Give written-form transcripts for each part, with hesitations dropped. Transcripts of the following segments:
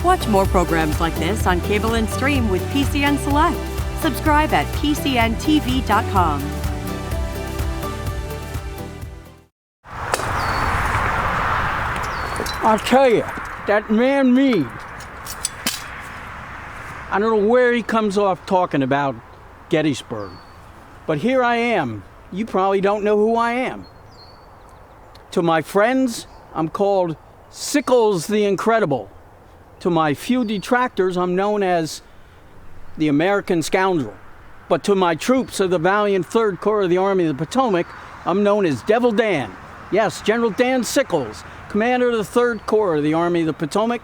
Watch more programs like this on cable and stream with PCN Select. Subscribe at PCNTV.com. I'll tell you, that man Meade, I don't know where he comes off talking about Gettysburg, but here I am. You probably don't know who I am. To my friends, I'm called Sickles the Incredible. To my few detractors, I'm known as the American Scoundrel. But to my troops of the valiant 3rd Corps of the Army of the Potomac, I'm known as Devil Dan. Yes, General Dan Sickles, commander of the 3rd Corps of the Army of the Potomac,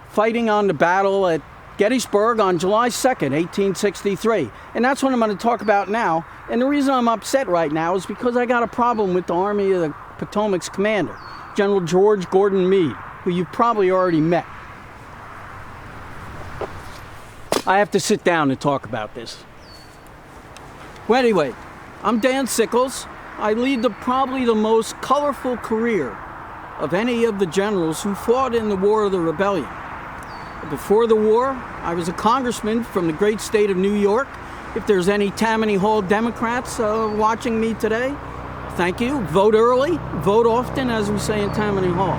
fighting on the battle at Gettysburg on July 2nd, 1863. And that's what I'm going to talk about now. And the reason I'm upset right now is because I got a problem with the Army of the Potomac's commander, General George Gordon Meade, who you've probably already met. I have to sit down and talk about this. Well, anyway, I'm Dan Sickles. I lead probably the most colorful career of any of the generals who fought in the War of the Rebellion. Before the war, I was a congressman from the great state of New York. If there's any Tammany Hall Democrats watching me today, thank you. Vote early, vote often, as we say in Tammany Hall.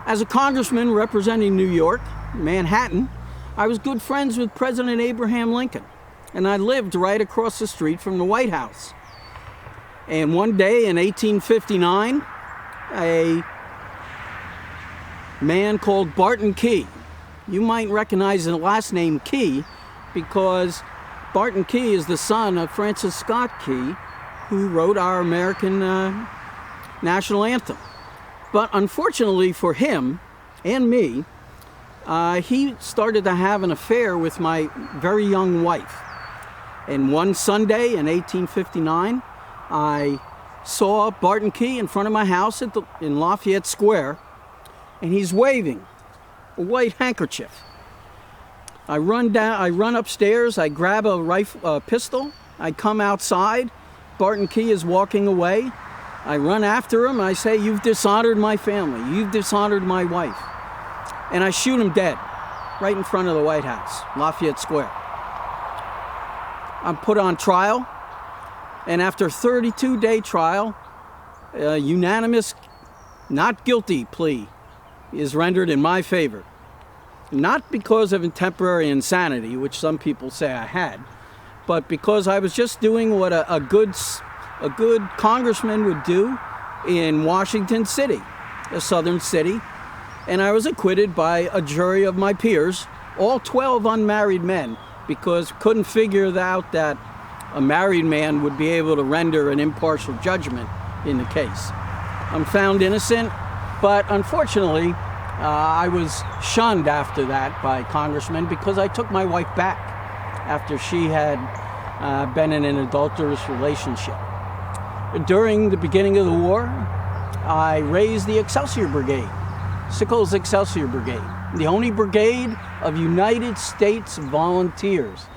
As a congressman representing New York, Manhattan, I was good friends with President Abraham Lincoln, and I lived right across the street from the White House. And one day in 1859, a man called Barton Key, you might recognize the last name Key because Barton Key is the son of Francis Scott Key, who wrote our American national anthem. But unfortunately for him and me, he started to have an affair with my very young wife. And one Sunday in 1859, I saw Barton Key in front of my house in Lafayette Square, and he's waving a white handkerchief. I run upstairs, I grab a pistol, I come outside, Barton Key is walking away. I run after him, I say, "You've dishonored my family, you've dishonored my wife." And I shoot him dead, right in front of the White House, Lafayette Square. I'm put on trial, and after a 32-day trial, a unanimous not guilty plea is rendered in my favor. Not because of temporary insanity, which some people say I had, but because I was just doing what a good congressman would do in Washington City, a southern city, and I was acquitted by a jury of my peers, all 12 unmarried men, because couldn't figure out that a married man would be able to render an impartial judgment in the case. I'm found innocent, but unfortunately, I was shunned after that by congressmen because I took my wife back after she had been in an adulterous relationship. During the beginning of the war, I raised the Excelsior Brigade, Sickles Excelsior Brigade, the only brigade of United States volunteers.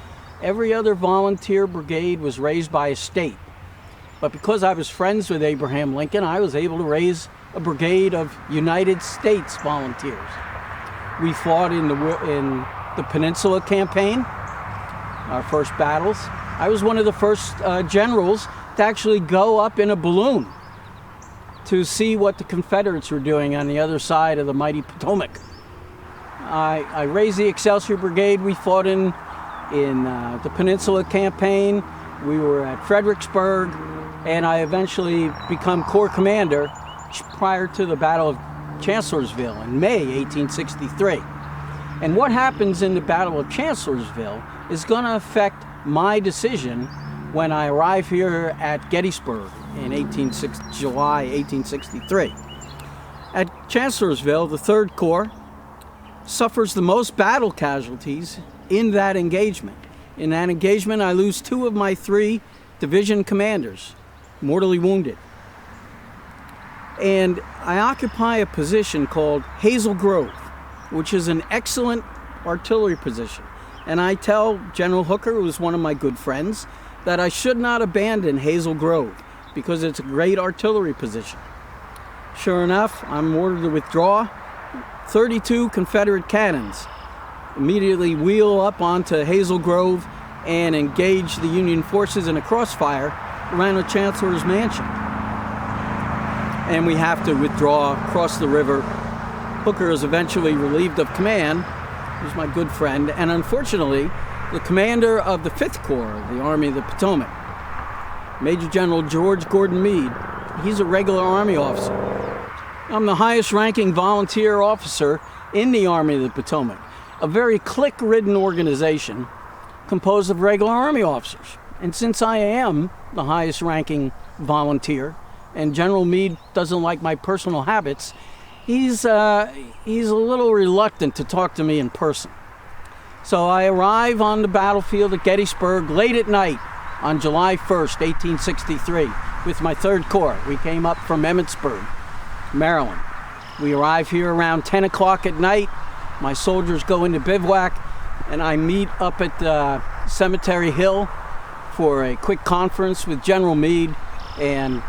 Every other volunteer brigade was raised by a state. But because I was friends with Abraham Lincoln, I was able to raise a brigade of United States volunteers. We fought in the Peninsula Campaign, our first battles. I was one of the first generals to actually go up in a balloon to see what the Confederates were doing on the other side of the mighty Potomac. I raised the Excelsior Brigade. We fought in the Peninsula Campaign. We were at Fredericksburg, and I eventually become Corps Commander prior to the Battle of Chancellorsville in May 1863. And what happens in the Battle of Chancellorsville is going to affect my decision when I arrive here at Gettysburg in July 1863. At Chancellorsville, the 3rd Corps suffers the most battle casualties in that engagement. In that engagement, I lose 2 of my 3 division commanders, mortally wounded. And I occupy a position called Hazel Grove, which is an excellent artillery position. And I tell General Hooker, who was one of my good friends, that I should not abandon Hazel Grove because it's a great artillery position. Sure enough, I'm ordered to withdraw 32 Confederate cannons immediately wheel up onto Hazel Grove and engage the Union forces in a crossfire around the Chancellor's mansion. And we have to withdraw across the river. Hooker is eventually relieved of command. He's my good friend. And unfortunately, the commander of the 5th Corps of the Army of the Potomac, Major General George Gordon Meade, he's a regular Army officer. I'm the highest ranking volunteer officer in the Army of the Potomac, a very clique-ridden organization composed of regular Army officers. And since I am the highest ranking volunteer, and General Meade doesn't like my personal habits, he's a little reluctant to talk to me in person. So I arrive on the battlefield at Gettysburg late at night on July 1st, 1863, with my 3rd Corps. We came up from Emmitsburg, Maryland. We arrive here around 10 o'clock at night. My soldiers go into bivouac, and I meet up at Cemetery Hill for a quick conference with General Meade and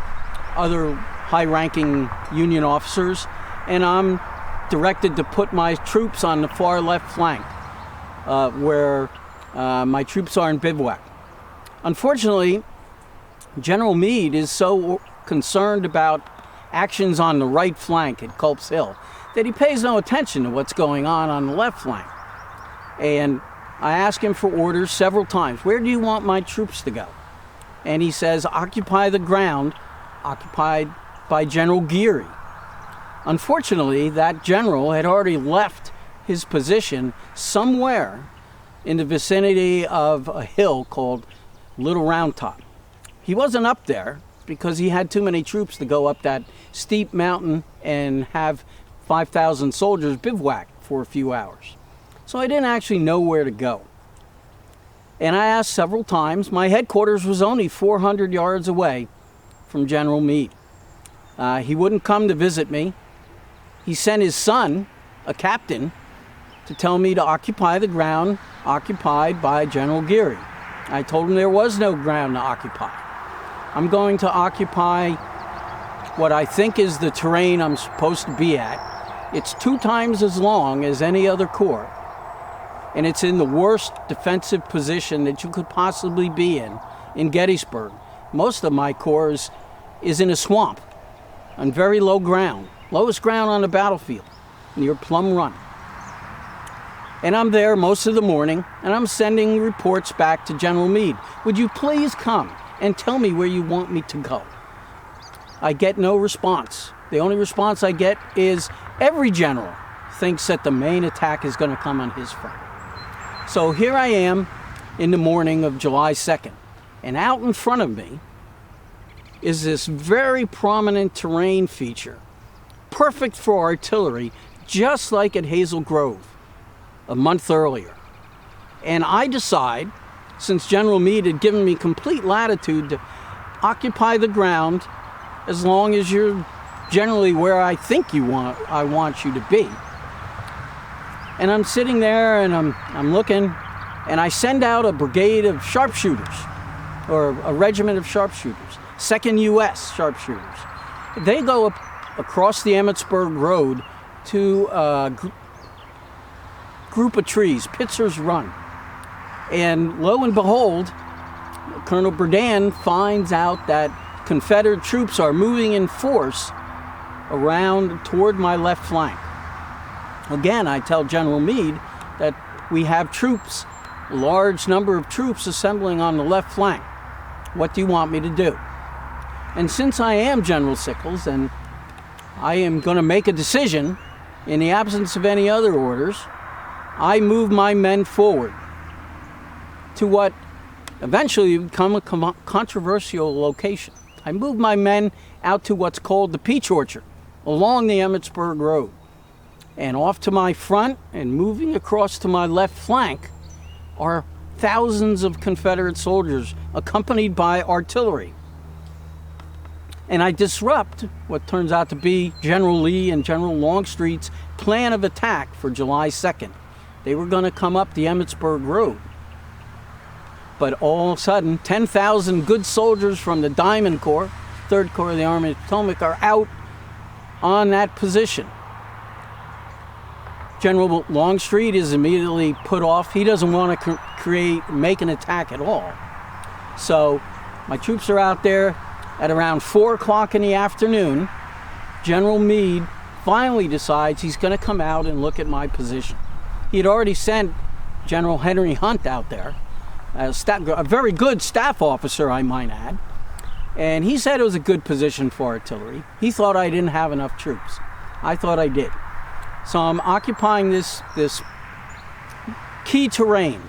other high-ranking Union officers, and I'm directed to put my troops on the far left flank, where my troops are in bivouac. Unfortunately, General Meade is so concerned about actions on the right flank at Culp's Hill that he pays no attention to what's going on the left flank. And I ask him for orders several times. Where do you want my troops to go? And he says, occupy the ground occupied by General Geary. Unfortunately, that general had already left his position somewhere in the vicinity of a hill called Little Round Top. He wasn't up there because he had too many troops to go up that steep mountain and have 5,000 soldiers bivouac for a few hours. So I didn't actually know where to go. And I asked several times. My headquarters was only 400 yards away from General Meade. He wouldn't come to visit me. He sent his son, a captain, to tell me to occupy the ground occupied by General Geary. I told him there was no ground to occupy. I'm going to occupy what I think is the terrain I'm supposed to be at. It's 2 times as long as any other corps, and it's in the worst defensive position that you could possibly be in Gettysburg. Most of my corps is in a swamp, on very low ground, lowest ground on the battlefield, near Plum Run. And I'm there most of the morning, and I'm sending reports back to General Meade. Would you please come and tell me where you want me to go? I get no response. The only response I get is every general thinks that the main attack is going to come on his front. So here I am in the morning of July 2nd, and out in front of me is this very prominent terrain feature, perfect for artillery, just like at Hazel Grove a month earlier. And I decide, since General Meade had given me complete latitude to occupy the ground as long as you're generally where I think I want you to be. And I'm sitting there and I'm looking, and I send out a brigade of sharpshooters, or a regiment of sharpshooters, 2nd U.S. sharpshooters. They go up across the Emmitsburg Road to a group of trees, Pitzer's Run. And lo and behold, Colonel Berdan finds out that Confederate troops are moving in force around toward my left flank. Again, I tell General Meade that we have troops, a large number of troops assembling on the left flank. What do you want me to do? And since I am General Sickles and I am going to make a decision in the absence of any other orders, I move my men forward to what eventually would become a controversial location. I move my men out to what's called the Peach Orchard along the Emmitsburg Road. And off to my front and moving across to my left flank are thousands of Confederate soldiers accompanied by artillery. And I disrupt what turns out to be General Lee and General Longstreet's plan of attack for July 2nd. They were going to come up the Emmitsburg Road. But all of a sudden, 10,000 good soldiers from the Diamond Corps, 3rd Corps of the Army of the Potomac, are out on that position. General Longstreet is immediately put off. He doesn't want to make an attack at all. So my troops are out there. At around 4 o'clock in the afternoon, General Meade finally decides he's going to come out and look at my position. He had already sent General Henry Hunt out there, a very good staff officer, I might add, and he said it was a good position for artillery. He thought I didn't have enough troops. I thought I did. So I'm occupying this key terrain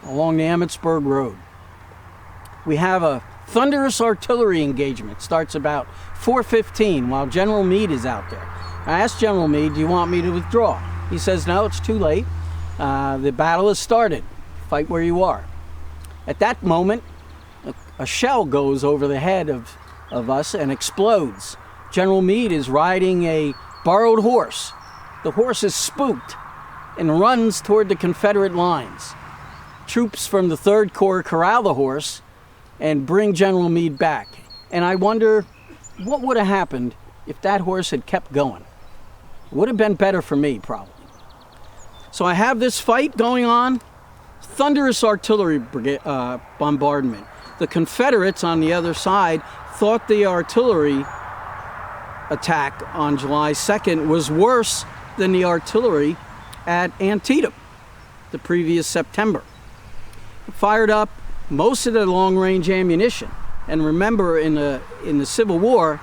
along the Emmetsburg Road. We have a thunderous artillery engagement. Starts about 4:15 while General Meade is out there. I asked General Meade, do you want me to withdraw? He says, no, it's too late. The battle has started. Fight where you are. At that moment, a shell goes over the head of us and explodes. General Meade is riding a borrowed horse. The horse is spooked and runs toward the Confederate lines. Troops from the 3rd Corps corral the horse and bring General Meade back. And I wonder what would have happened if that horse had kept going. It would have been better for me, probably. So I have this fight going on, thunderous artillery bombardment. The Confederates on the other side thought the artillery attack on July 2nd was worse than the artillery at Antietam the previous September. Fired up most of the long-range ammunition. And remember, in the Civil War,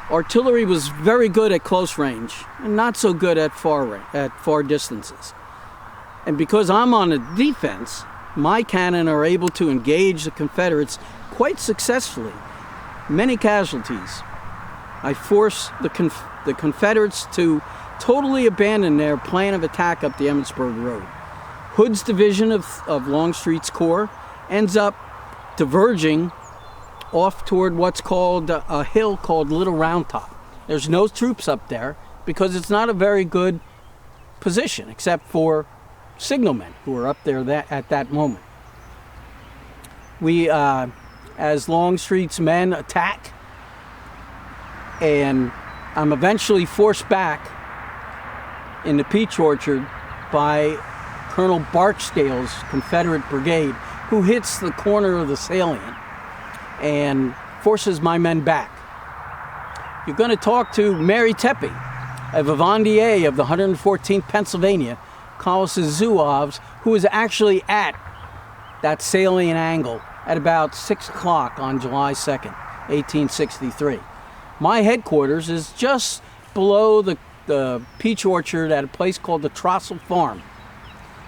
artillery was very good at close range and not so good at far distances. And because I'm on the defense, my cannon are able to engage the Confederates quite successfully. Many casualties. I force the Confederates to totally abandon their plan of attack up the Emmetsburg Road. Hood's division of Longstreet's Corps ends up diverging off toward what's called a hill called Little Round Top. There's no troops up there because it's not a very good position except for signalmen who are up there at that moment. We, as Longstreet's men attack, and I'm eventually forced back in the Peach Orchard by Colonel Barksdale's Confederate brigade, who hits the corner of the salient and forces my men back. You're going to talk to Mary Tepe, a vivandier of the 114th Pennsylvania, Colossus Zouaves, who was actually at that salient angle at about 6 o'clock on July 2nd, 1863. My headquarters is just below the Peach Orchard at a place called the Trossel Farm.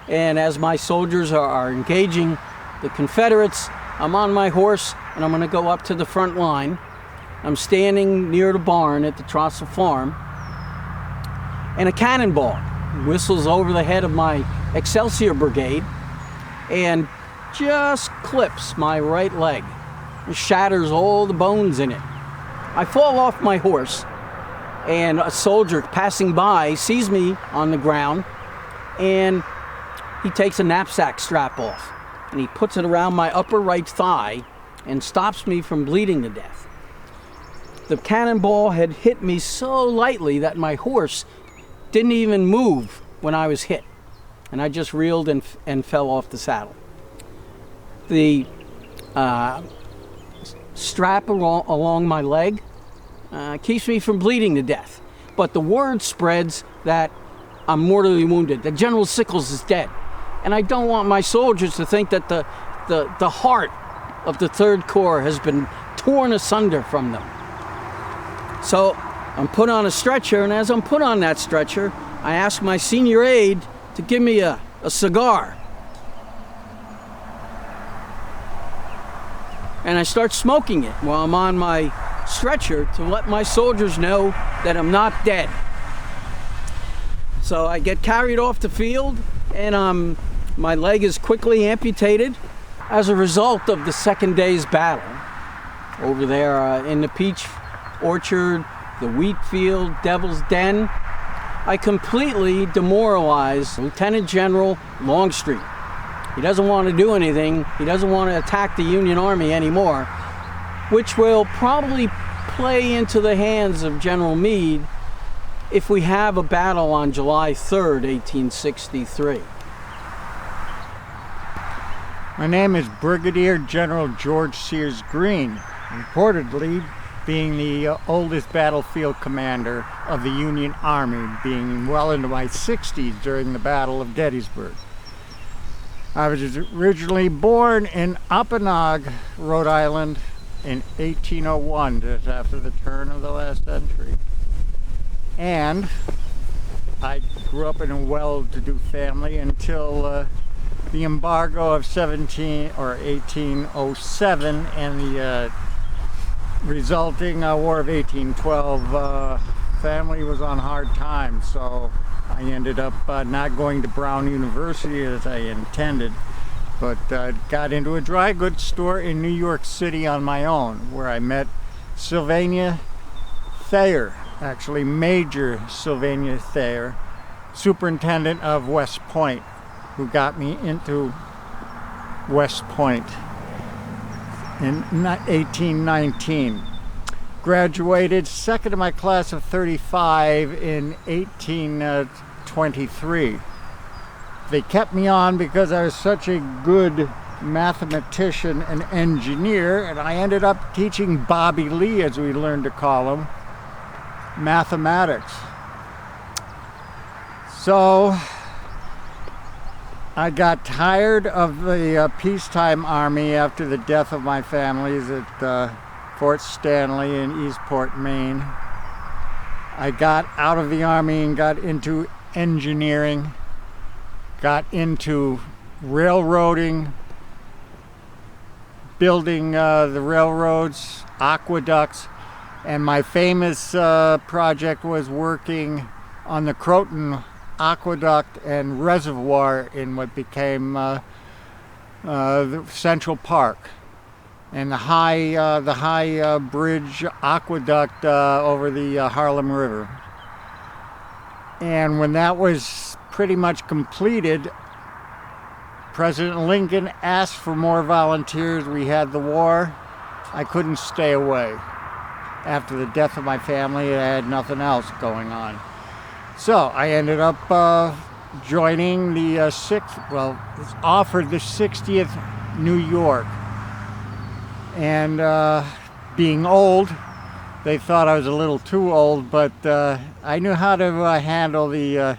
And as my soldiers are engaging the Confederates, I'm on my horse and I'm going to go up to the front line. I'm standing near the barn at the Trossel Farm, and a cannonball whistles over the head of my Excelsior Brigade and just clips my right leg. It shatters all the bones in it. I fall off my horse, and a soldier passing by sees me on the ground, and he takes a knapsack strap off and he puts it around my upper right thigh and stops me from bleeding to death. The cannonball had hit me so lightly that my horse didn't even move when I was hit, and I just reeled and fell off the saddle. The strap along my leg keeps me from bleeding to death, but the word spreads that I'm mortally wounded, that General Sickles is dead. And I don't want my soldiers to think that the heart of the 3rd Corps has been torn asunder from them. So I'm put on a stretcher, and as I'm put on that stretcher, I ask my senior aide to give me a cigar. And I start smoking it while I'm on my stretcher to let my soldiers know that I'm not dead. So I get carried off the field, and my leg is quickly amputated as a result of the second day's battle. Over there in the Peach Orchard, the wheat field, Devil's Den, I completely demoralized Lieutenant General Longstreet. He doesn't want to do anything. He doesn't want to attack the Union Army anymore, which will probably play into the hands of General Meade if we have a battle on July 3rd, 1863? My name is Brigadier General George Sears Green, reportedly being the oldest battlefield commander of the Union Army, being well into my 60s during the Battle of Gettysburg. I was originally born in Apponaug, Rhode Island in 1801, just after the turn of the last century. And I grew up in a well-to-do family until the embargo of 1807 and the resulting War of 1812. Family was on hard times, so I ended up not going to Brown University as I intended, but got into a dry goods store in New York City on my own, where I met Sylvania Thayer, actually Major Sylvania Thayer, superintendent of West Point, who got me into West Point in 1819. Graduated second of my class of 35 in 1823. They kept me on because I was such a good mathematician and engineer, and I ended up teaching Bobby Lee, as we learned to call him, mathematics. So I got tired of the peacetime army after the death of my families at Fort Stanley in Eastport, Maine. I got out of the army and got into engineering, got into railroading, building the railroads, aqueducts, and my famous project was working on the Croton Aqueduct and Reservoir in what became the Central Park, and the high bridge aqueduct over the Harlem River. And when that was pretty much completed, President Lincoln asked for more volunteers. We had the war. I couldn't stay away. After the death of my family, I had nothing else going on. So I ended up joining the offered the 60th New York. And being old, they thought I was a little too old, but I knew how to handle the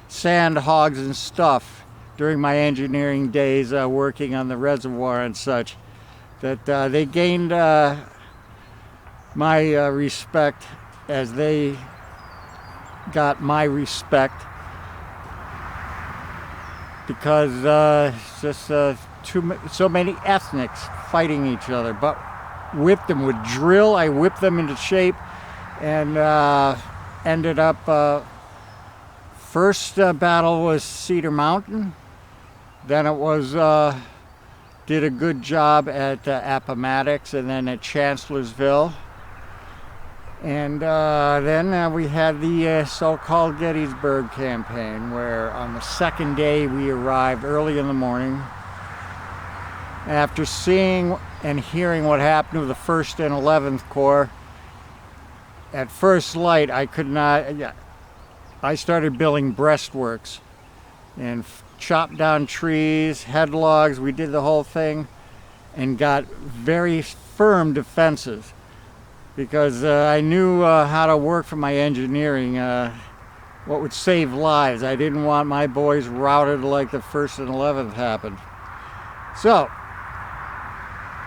sand hogs and stuff during my engineering days working on the reservoir and such, that they gained my respect as they got my respect, because just so many ethnics fighting each other. But whipped them with drill. I whipped them into shape, and ended up first battle was Cedar Mountain. Then it was did a good job at Appomattox, and then at Chancellorsville. And then we had the so-called Gettysburg campaign, where on the second day we arrived early in the morning. After seeing and hearing what happened to the 1st and 11th Corps, at first light I could not, I started building breastworks and chopped down trees, headlogs, we did the whole thing, and got very firm defenses. Because I knew how to work for my engineering, what would save lives. I didn't want my boys routed like the 1st and 11th happened. So,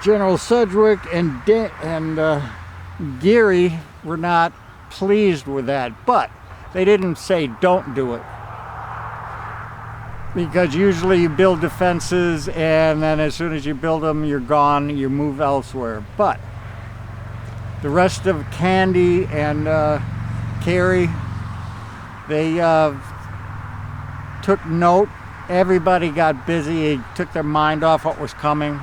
General Sedgwick and Geary were not pleased with that, but they didn't say don't do it. Because usually you build defenses, and then as soon as you build them, you're gone, you move elsewhere. But the rest of Candy and Carey, they took note. Everybody got busy. They took their mind off what was coming,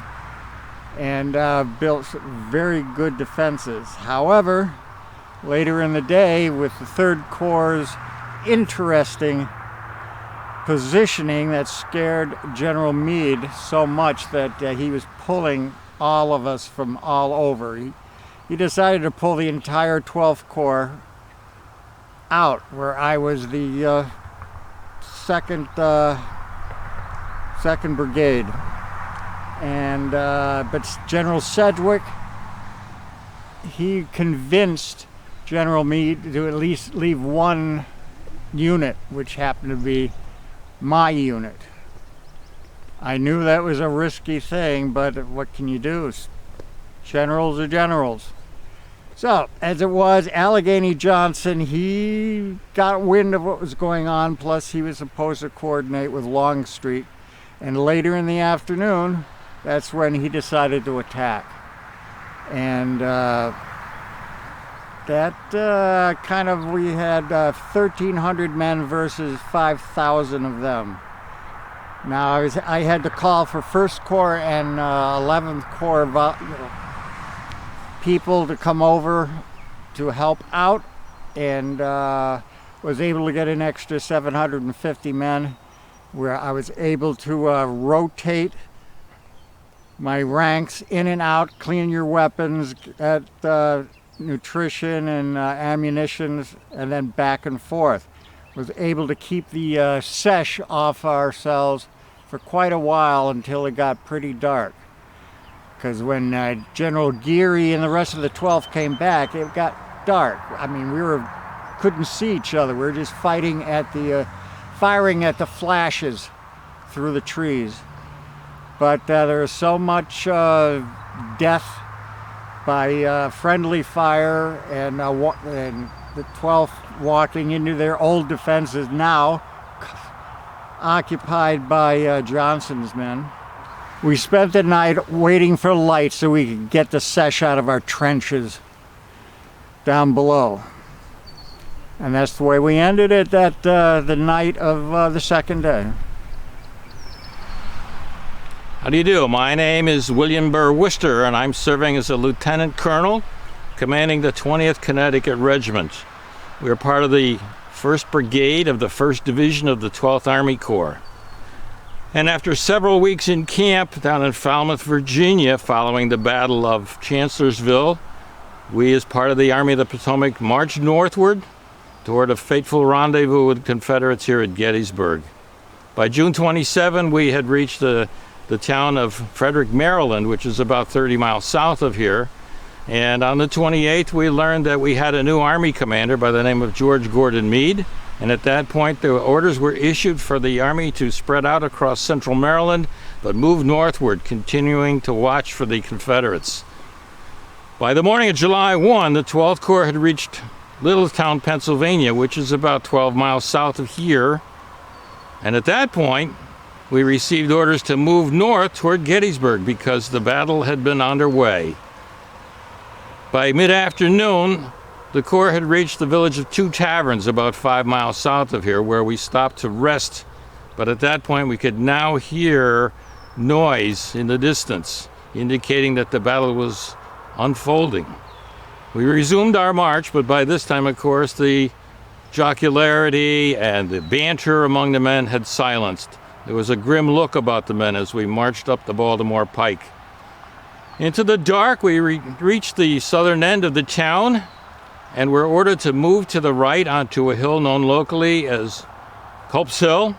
and built very good defenses. However, later in the day, with the 3rd Corps' interesting positioning, that scared General Meade so much that he was pulling all of us from all over. He decided to pull the entire 12th Corps out, where I was the second brigade. And but General Sedgwick, he convinced General Meade to at least leave one unit, which happened to be my unit. I knew that was a risky thing, but what can you do? Generals are generals. So, as it was, Allegheny Johnson, he got wind of what was going on, plus he was supposed to coordinate with Longstreet. And later in the afternoon, that's when he decided to attack. And we had 1,300 men versus 5,000 of them. Now, I had to call for 1st Corps and 11th Corps people to come over to help out, and was able to get an extra 750 men, where I was able to rotate my ranks in and out, clean your weapons, at nutrition and ammunition, and then back and forth. Was able to keep the sesh off ourselves for quite a while until it got pretty dark. Because when General Geary and the rest of the 12th came back, it got dark. I mean, couldn't see each other. We were just fighting at firing at the flashes through the trees. But there was so much death by friendly fire, and the 12th walking into their old defenses, now occupied by Johnson's men. We spent the night waiting for light so we could get the sesh out of our trenches down below. And that's the way we ended it the night of the second day. How do you do? My name is William Burr Worcester, and I'm serving as a lieutenant colonel commanding the 20th Connecticut Regiment. We are part of the 1st Brigade of the 1st Division of the 12th Army Corps. And after several weeks in camp down in Falmouth, Virginia, following the Battle of Chancellorsville, we, as part of the Army of the Potomac, marched northward toward a fateful rendezvous with Confederates here at Gettysburg. By June 27, we had reached the town of Frederick, Maryland, which is about 30 miles south of here. And on the 28th, we learned that we had a new Army commander by the name of George Gordon Meade. And at that point, the orders were issued for the Army to spread out across central Maryland, but move northward, continuing to watch for the Confederates. By the morning of July 1, the 12th Corps had reached Littletown, Pennsylvania, which is about 12 miles south of here. And at that point, we received orders to move north toward Gettysburg because the battle had been underway. By mid-afternoon, the Corps had reached the village of Two Taverns, about 5 miles south of here, where we stopped to rest. But at that point, we could now hear noise in the distance, indicating that the battle was unfolding. We resumed our march, but by this time, of course, the jocularity and the banter among the men had silenced. There was a grim look about the men as we marched up the Baltimore Pike. Into the dark, we reached the southern end of the town, and were ordered to move to the right onto a hill known locally as Culp's Hill,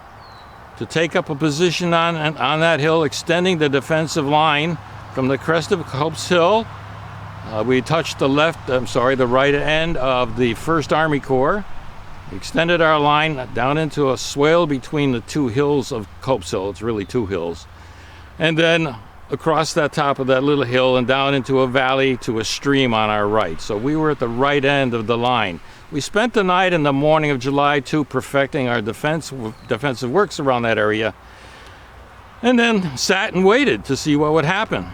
to take up a position on that hill, extending the defensive line from the crest of Culp's Hill. We touched the right end of the 1st Army Corps, extended our line down into a swale between the two hills of Culp's Hill. It's really two hills. And then across that top of that little hill and down into a valley to a stream on our right. So we were at the right end of the line. We spent the night and the morning of July 2 perfecting our defensive works around that area, and then sat and waited to see what would happen.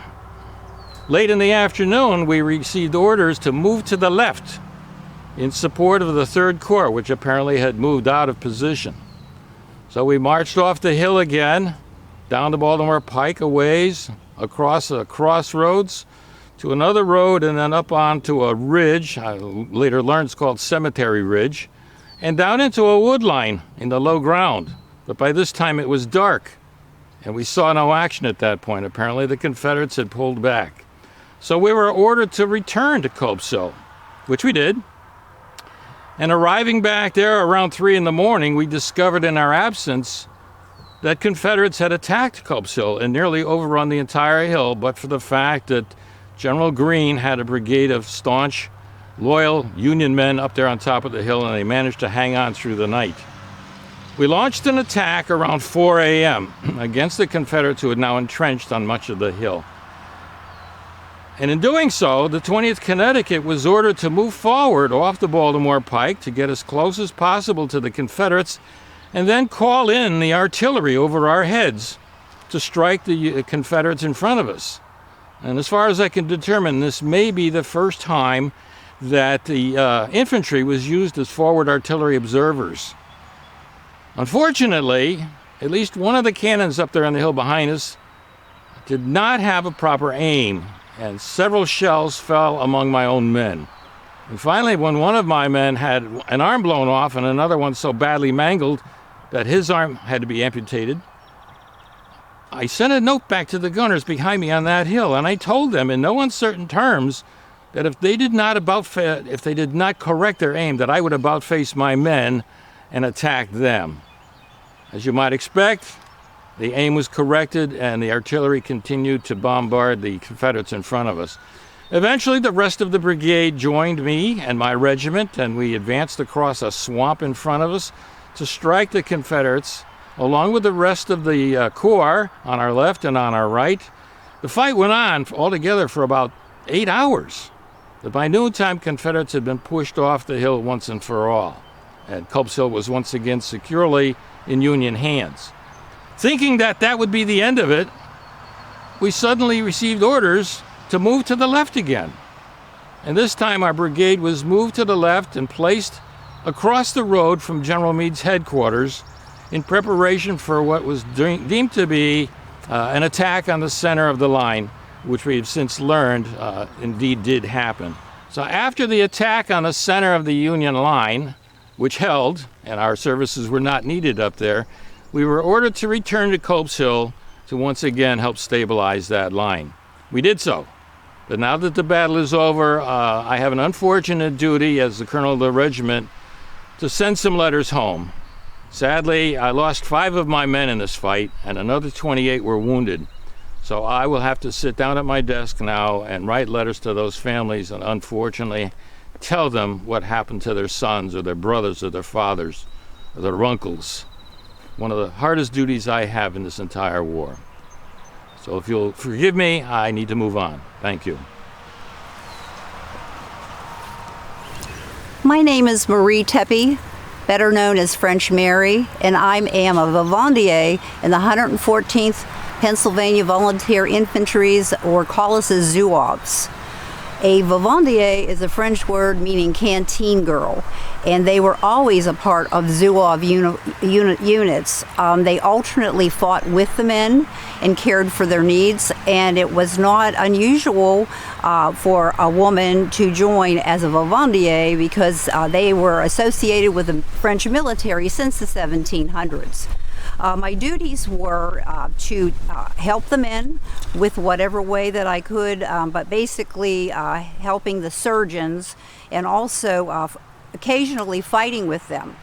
Late in the afternoon, we received orders to move to the left in support of the 3rd Corps, which apparently had moved out of position. So we marched off the hill again, down the Baltimore Pike a ways, across a crossroads to another road, and then up onto a ridge, I later learned it's called Cemetery Ridge, and down into a wood line in the low ground. But by this time it was dark, and we saw no action at that point. Apparently the Confederates had pulled back. So we were ordered to return to Culp's Hill, which we did. And arriving back there around 3 in the morning, we discovered in our absence that Confederates had attacked Culp's Hill and nearly overrun the entire hill, but for the fact that General Greene had a brigade of staunch, loyal Union men up there on top of the hill, and they managed to hang on through the night. We launched an attack around 4 a.m. against the Confederates who had now entrenched on much of the hill. And in doing so, the 20th Connecticut was ordered to move forward off the Baltimore Pike to get as close as possible to the Confederates and then call in the artillery over our heads to strike the Confederates in front of us. And as far as I can determine, this may be the first time that the infantry was used as forward artillery observers. Unfortunately, at least one of the cannons up there on the hill behind us did not have a proper aim, and several shells fell among my own men. And finally, when one of my men had an arm blown off and another one so badly mangled that his arm had to be amputated, I sent a note back to the gunners behind me on that hill, and I told them in no uncertain terms that if they did not correct their aim, that I would about face my men and attack them. As you might expect, the aim was corrected and the artillery continued to bombard the Confederates in front of us. Eventually, the rest of the brigade joined me and my regiment, and we advanced across a swamp in front of us to strike the Confederates, along with the rest of the Corps on our left and on our right. The fight went on altogether for about 8 hours. But by noontime, Confederates had been pushed off the hill once and for all, and Culp's Hill was once again securely in Union hands. Thinking that that would be the end of it, we suddenly received orders to move to the left again. And this time our brigade was moved to the left and placed across the road from General Meade's headquarters in preparation for what was deemed to be an attack on the center of the line, which we have since learned indeed did happen. So after the attack on the center of the Union line, which held, and our services were not needed up there, we were ordered to return to Culp's Hill to once again help stabilize that line. We did so. But now that the battle is over, I have an unfortunate duty as the colonel of the regiment to send some letters home. Sadly, I lost 5 of my men in this fight, and another 28 were wounded. So I will have to sit down at my desk now and write letters to those families and unfortunately tell them what happened to their sons or their brothers or their fathers or their uncles. One of the hardest duties I have in this entire war. So if you'll forgive me, I need to move on. Thank you. My name is Marie Tepe, better known as French Mary, and I am a vivandier in the 114th Pennsylvania Volunteer Infantry's, or call us as Zouaves. A vivandier is a French word meaning canteen girl, and they were always a part of Zouave units. They alternately fought with the men and cared for their needs, and it was not unusual for a woman to join as a vivandier because they were associated with the French military since the 1700s. My duties were to help the men with whatever way that I could, but basically helping the surgeons and also occasionally fighting with them.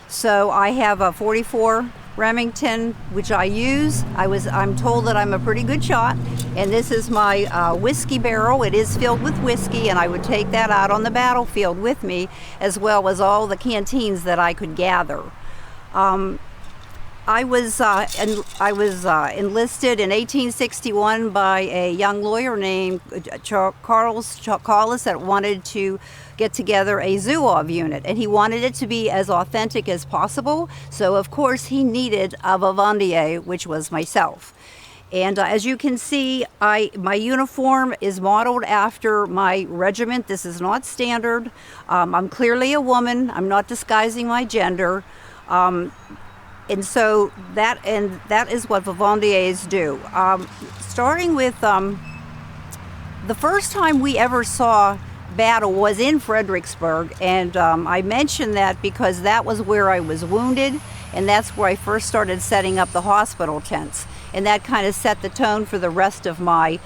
So I have a 44 Remington, which I use. I'm told that I'm a pretty good shot, and this is my whiskey barrel. It is filled with whiskey, and I would take that out on the battlefield with me, as well as all the canteens that I could gather. I was enlisted in 1861 by a young lawyer named Carlos that wanted to get together a Zouave unit, and he wanted it to be as authentic as possible. So of course he needed a vivandier, which was myself. And as you can see, my uniform is modeled after my regiment. This is not standard. I'm clearly a woman. I'm not disguising my gender. And so that is what vivandiers do. Starting with the first time we ever saw battle was in Fredericksburg, and I mention that because that was where I was wounded, and that's where I first started setting up the hospital tents, and that kind of set the tone for the rest of my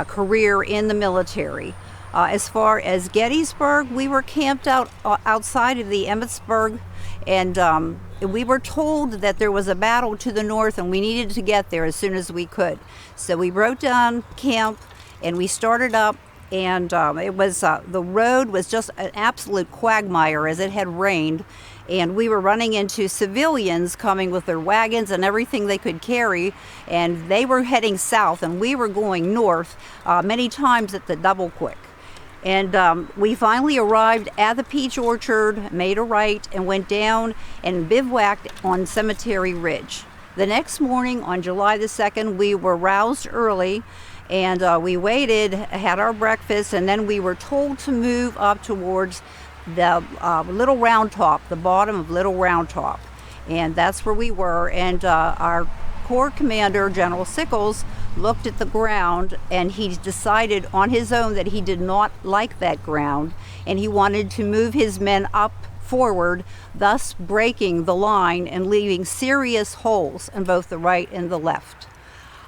career in the military. As far as Gettysburg, we were camped out outside of the Emmitsburg, and we were told that there was a battle to the north and we needed to get there as soon as we could. So we wrote down camp and we started up, and it was the road was just an absolute quagmire as it had rained, and we were running into civilians coming with their wagons and everything they could carry, and they were heading south and we were going north, many times at the double quick. And we finally arrived at the peach orchard, made a right, and went down and bivouacked on Cemetery Ridge. The next morning, on July the 2nd, we were roused early, and we waited, had our breakfast, and then we were told to move up towards the Little Round Top, the bottom of Little Round Top. And that's where we were, and our Corps Commander, General Sickles, looked at the ground, and he decided on his own that he did not like that ground, and he wanted to move his men up forward, thus breaking the line and leaving serious holes in both the right and the left.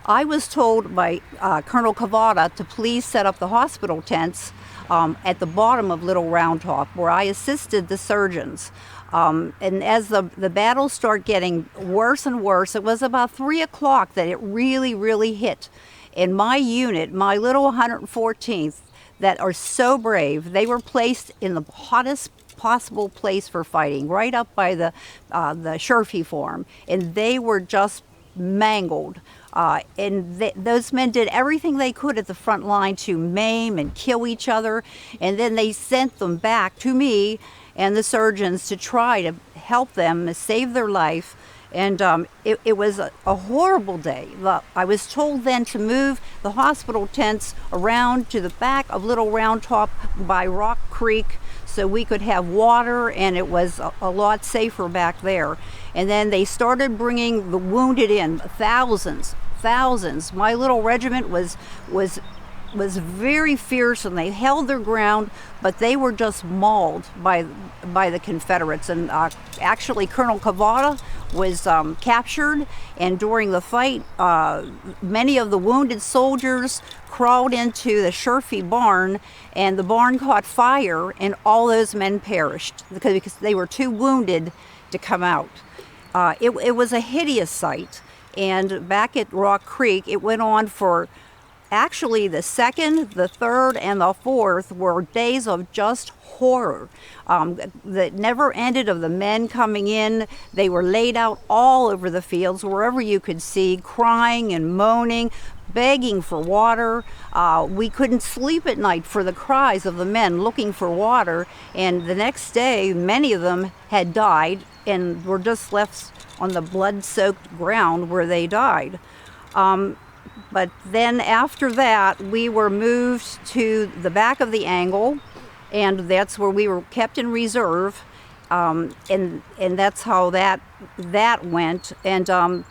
I was told by Colonel Cavada to please set up the hospital tents at the bottom of Little Round Top, where I assisted the surgeons. And as the battles start getting worse and worse, it was about 3 o'clock that it really hit. In my unit, my little 114th, that are so brave, they were placed in the hottest possible place for fighting, right up by the Sherfy Farm, and they were just mangled. Those men did everything they could at the front line to maim and kill each other, and then they sent them back to me and the surgeons to try to help them save their life. And it was a horrible day. I was told then to move the hospital tents around to the back of Little Round Top by Rock Creek so we could have water, and it was a lot safer back there. And then they started bringing the wounded in, thousands. My little regiment was very fierce, and they held their ground, but they were just mauled by the Confederates. And actually, Colonel Cavada was captured, and during the fight, many of the wounded soldiers crawled into the Sherfy barn, and the barn caught fire, and all those men perished because they were too wounded to come out. It was a hideous sight, and back at Rock Creek, it went on for actually the 2nd, the 3rd, and the 4th were days of just horror that never ended, of the men coming in. They were laid out all over the fields, wherever you could see, crying and moaning, begging for water. We couldn't sleep at night for the cries of the men looking for water, and the next day many of them had died and were just left on the blood-soaked ground where they died. But then after that, we were moved to the back of the angle, and that's where we were kept in reserve, and that's how that went. And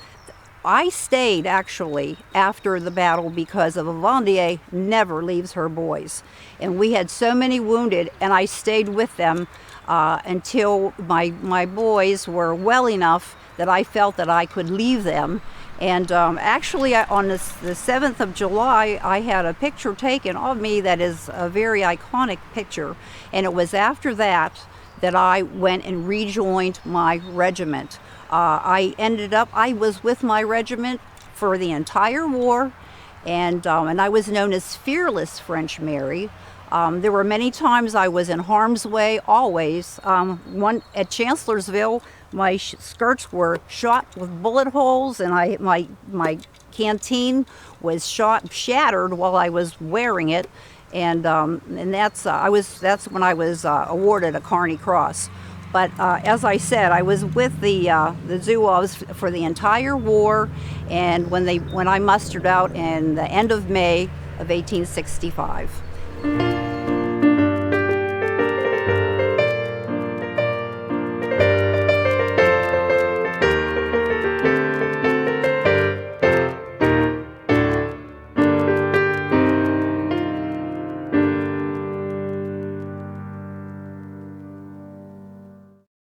I stayed actually after the battle because a Vivandier never leaves her boys, and we had so many wounded, and I stayed with them until my boys were well enough that I felt that I could leave them. And actually, on the 7th of July, I had a picture taken of me that is a very iconic picture. And it was after that I went and rejoined my regiment. I was with my regiment for the entire war, and I was known as Fearless French Mary. There were many times I was in harm's way, always. One at Chancellorsville, my skirts were shot with bullet holes, and my canteen was shattered while I was wearing it, and that's when I was awarded a Carney Cross. But as I said, I was with the Zouaves for the entire war, and when I mustered out in the end of May of 1865.